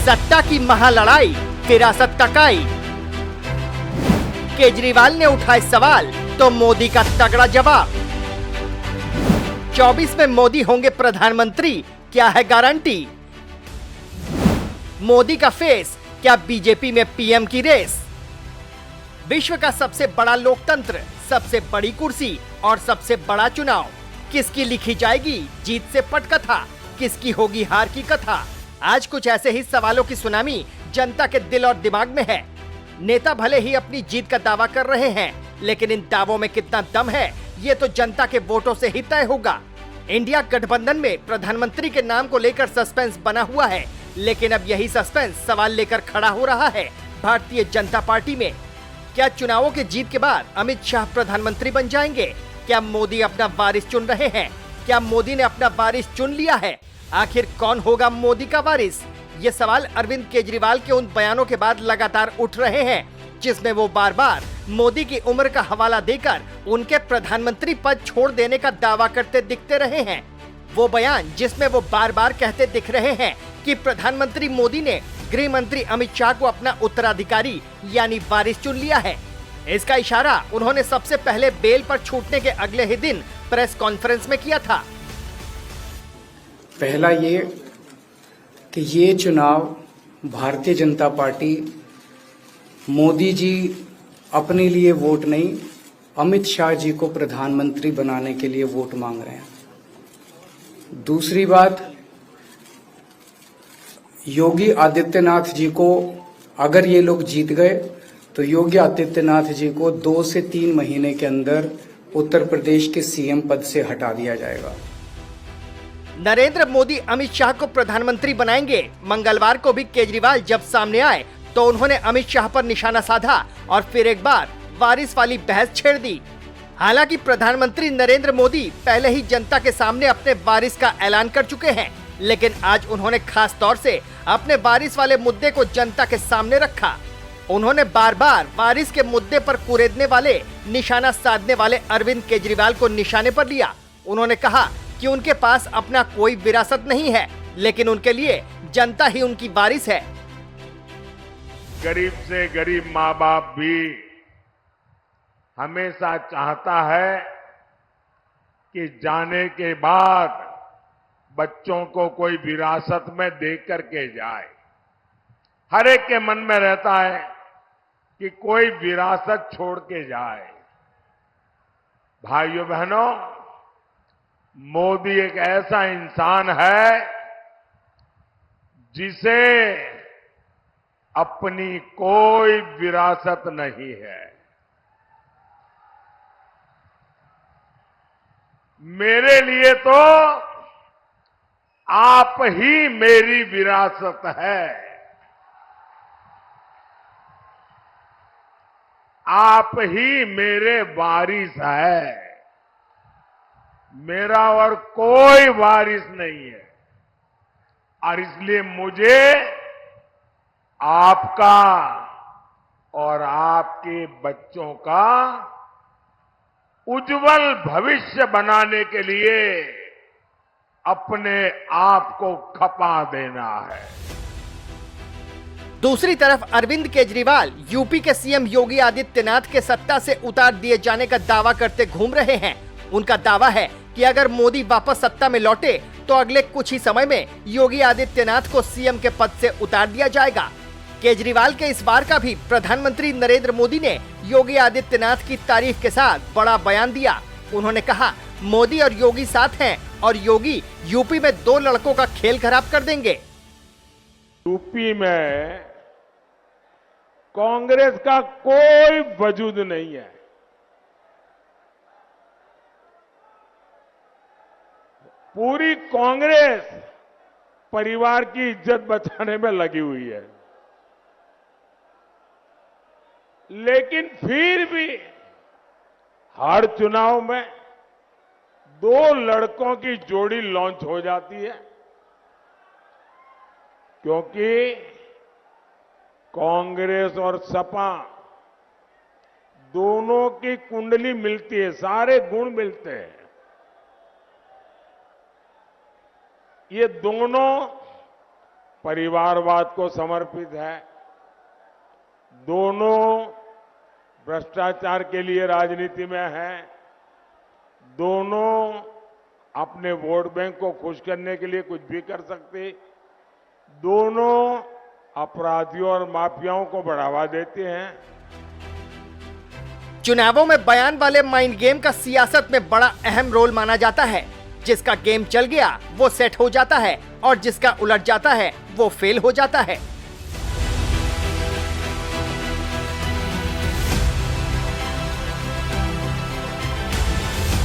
सत्ता की महालड़ाई, विरासत टकाई। केजरीवाल ने उठाए सवाल तो मोदी का तगड़ा जवाब। 24 में मोदी होंगे प्रधानमंत्री, क्या है गारंटी? मोदी का फेस, क्या बीजेपी में पीएम की रेस? विश्व का सबसे बड़ा लोकतंत्र, सबसे बड़ी कुर्सी और सबसे बड़ा चुनाव, किसकी लिखी जाएगी जीत से पटकथा, किसकी होगी हार की कथा? आज कुछ ऐसे ही सवालों की सुनामी जनता के दिल और दिमाग में है। नेता भले ही अपनी जीत का दावा कर रहे हैं, लेकिन इन दावों में कितना दम है, ये तो जनता के वोटों से ही तय होगा। इंडिया गठबंधन में प्रधानमंत्री के नाम को लेकर सस्पेंस बना हुआ है, लेकिन अब यही सस्पेंस सवाल लेकर खड़ा हो रहा है भारतीय जनता पार्टी में। क्या चुनावों के जीत के बाद अमित शाह प्रधानमंत्री बन जाएंगे? क्या मोदी अपना वारिस चुन रहे हैं? क्या मोदी ने अपना वारिस चुन लिया है? आखिर कौन होगा मोदी का वारिस? ये सवाल अरविंद केजरीवाल के उन बयानों के बाद लगातार उठ रहे हैं, जिसमें वो बार बार मोदी की उम्र का हवाला देकर उनके प्रधानमंत्री पद छोड़ देने का दावा करते दिखते रहे हैं। वो बयान जिसमें वो बार बार कहते दिख रहे हैं कि प्रधानमंत्री मोदी ने गृह मंत्री अमित शाह को अपना उत्तराधिकारी यानी वारिस चुन लिया है। इसका इशारा उन्होंने सबसे पहले बेल पर छूटने के अगले ही दिन प्रेस कॉन्फ्रेंस में किया था। पहला ये कि ये चुनाव भारतीय जनता पार्टी मोदी जी अपने लिए वोट नहीं, अमित शाह जी को प्रधानमंत्री बनाने के लिए वोट मांग रहे हैं। दूसरी बात, योगी आदित्यनाथ जी को अगर ये लोग जीत गए तो योगी आदित्यनाथ जी को 2 से 3 महीने के अंदर उत्तर प्रदेश के सीएम पद से हटा दिया जाएगा। नरेंद्र मोदी अमित शाह को प्रधानमंत्री बनाएंगे। मंगलवार को भी केजरीवाल जब सामने आए तो उन्होंने अमित शाह पर निशाना साधा और फिर एक बार वारिस वाली बहस छेड़ दी। हालांकि प्रधानमंत्री नरेंद्र मोदी पहले ही जनता के सामने अपने वारिस का ऐलान कर चुके हैं, लेकिन आज उन्होंने खास तौर से अपने वारिस वाले मुद्दे को जनता के सामने रखा। उन्होंने बार बार वारिस के मुद्दे पर कुरेदने वाले, निशाना साधने वाले अरविंद केजरीवाल को निशाने पर लिया। उन्होंने कहा कि उनके पास अपना कोई विरासत नहीं है, लेकिन उनके लिए जनता ही उनकी वारिस है। गरीब से गरीब माँ बाप भी हमेशा चाहता है कि जाने के बाद बच्चों को कोई विरासत में दे करके जाए। हर एक के मन में रहता है कि कोई विरासत छोड़ के जाए। भाइयों बहनों, मोदी एक ऐसा इंसान है जिसे अपनी कोई विरासत नहीं है। मेरे लिए तो आप ही मेरी विरासत है। आप ही मेरे वारिस है। मेरा और कोई वारिस नहीं है और इसलिए मुझे आपका और आपके बच्चों का उज्जवल भविष्य बनाने के लिए अपने आप को खपा देना है। दूसरी तरफ अरविंद केजरीवाल यूपी के सीएम योगी आदित्यनाथ के सत्ता से उतार दिए जाने का दावा करते घूम रहे हैं। उनका दावा है कि अगर मोदी वापस सत्ता में लौटे तो अगले कुछ ही समय में योगी आदित्यनाथ को सीएम के पद से उतार दिया जाएगा। केजरीवाल के इस बार का भी प्रधानमंत्री नरेंद्र मोदी ने योगी आदित्यनाथ की तारीफ के साथ बड़ा बयान दिया। उन्होंने कहा, मोदी और योगी साथ हैं और योगी यूपी में 2 लड़कों का खेल खराब कर देंगे। यूपी में कांग्रेस का कोई वजूद नहीं है। पूरी कांग्रेस परिवार की इज्जत बचाने में लगी हुई है, लेकिन फिर भी हर चुनाव में 2 लड़कों की जोड़ी लॉन्च हो जाती है, क्योंकि कांग्रेस और सपा दोनों की कुंडली मिलती है, सारे गुण मिलते हैं। ये दोनों परिवारवाद को समर्पित है। दोनों भ्रष्टाचार के लिए राजनीति में हैं। दोनों अपने वोट बैंक को खुश करने के लिए कुछ भी कर सकते। दोनों अपराधियों और माफियाओं को बढ़ावा देते हैं। चुनावों में बयान वाले माइंड गेम का सियासत में बड़ा अहम रोल माना जाता है। जिसका गेम चल गया वो सेट हो जाता है और जिसका उलट जाता है वो फेल हो जाता है।